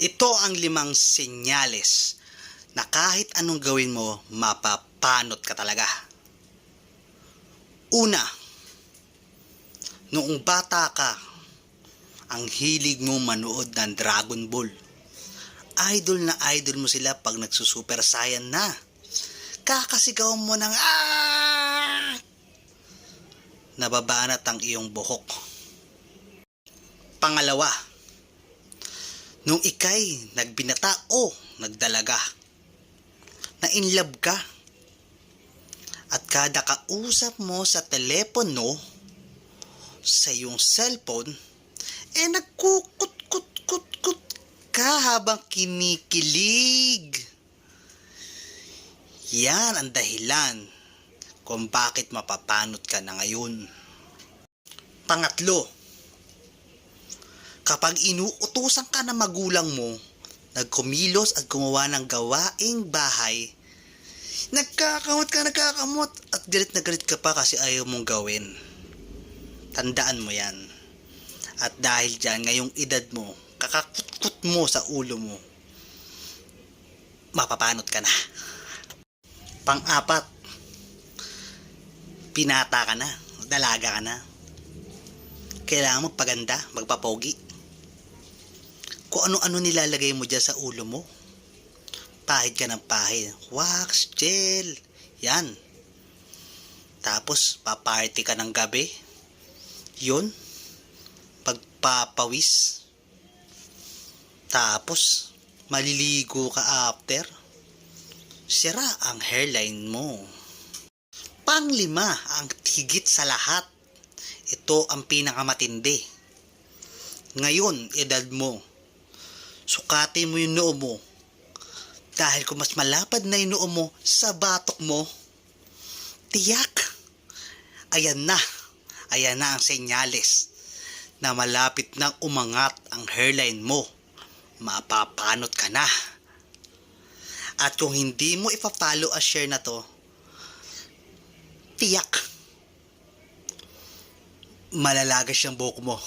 Ito ang 5 senyales na kahit anong gawin mo, mapapanot ka talaga. Una, noong bata ka, ang hilig mo manood ng Dragon Ball. Idol na idol mo sila pag nagsusuper saiyan na. Kakasigaw mo ng "Ah!" Nababanat ang iyong buhok. Pangalawa, nung ikay nagbinata o nagdalaga, na in love ka, at kada kausap mo sa telepono, sa iyong cellphone, nagkukut-kut-kut-kut ka habang kinikilig. Yan ang dahilan kung bakit mapapanot ka na ngayon. Pangatlo, kapag inuutusan ka ng magulang mo, nagkumilos at gumawa ng gawaing bahay, nagkakamot at galit na galit ka pa kasi ayaw mong gawin. Tandaan mo yan. At dahil dyan, ngayong edad mo, kakakutkut mo sa ulo mo, mapapanot ka na. Pang-apat, pinata ka na, dalaga ka na. Kailangan magpaganda, magpapogi. Kung ano-ano nilalagay mo dyan sa ulo mo. Pahid ka ng pahid. Wax, gel, yan. Tapos, paparty ka ng gabi. Yun. Pagpapawis. Tapos, maliligo ka after. Sira ang hairline mo. Panglima, ang higit sa lahat. Ito ang pinakamatindi. Ngayon, edad mo. Sukatin mo yung noo mo. Dahil kung mas malapad na yung noo mo sa batok mo, tiyak. Ayan na ang senyales na malapit nang umangat ang hairline mo. Mapapanot ka na. At kung hindi mo ipapalo ang share na to, tiyak, malalagas yung buhok mo.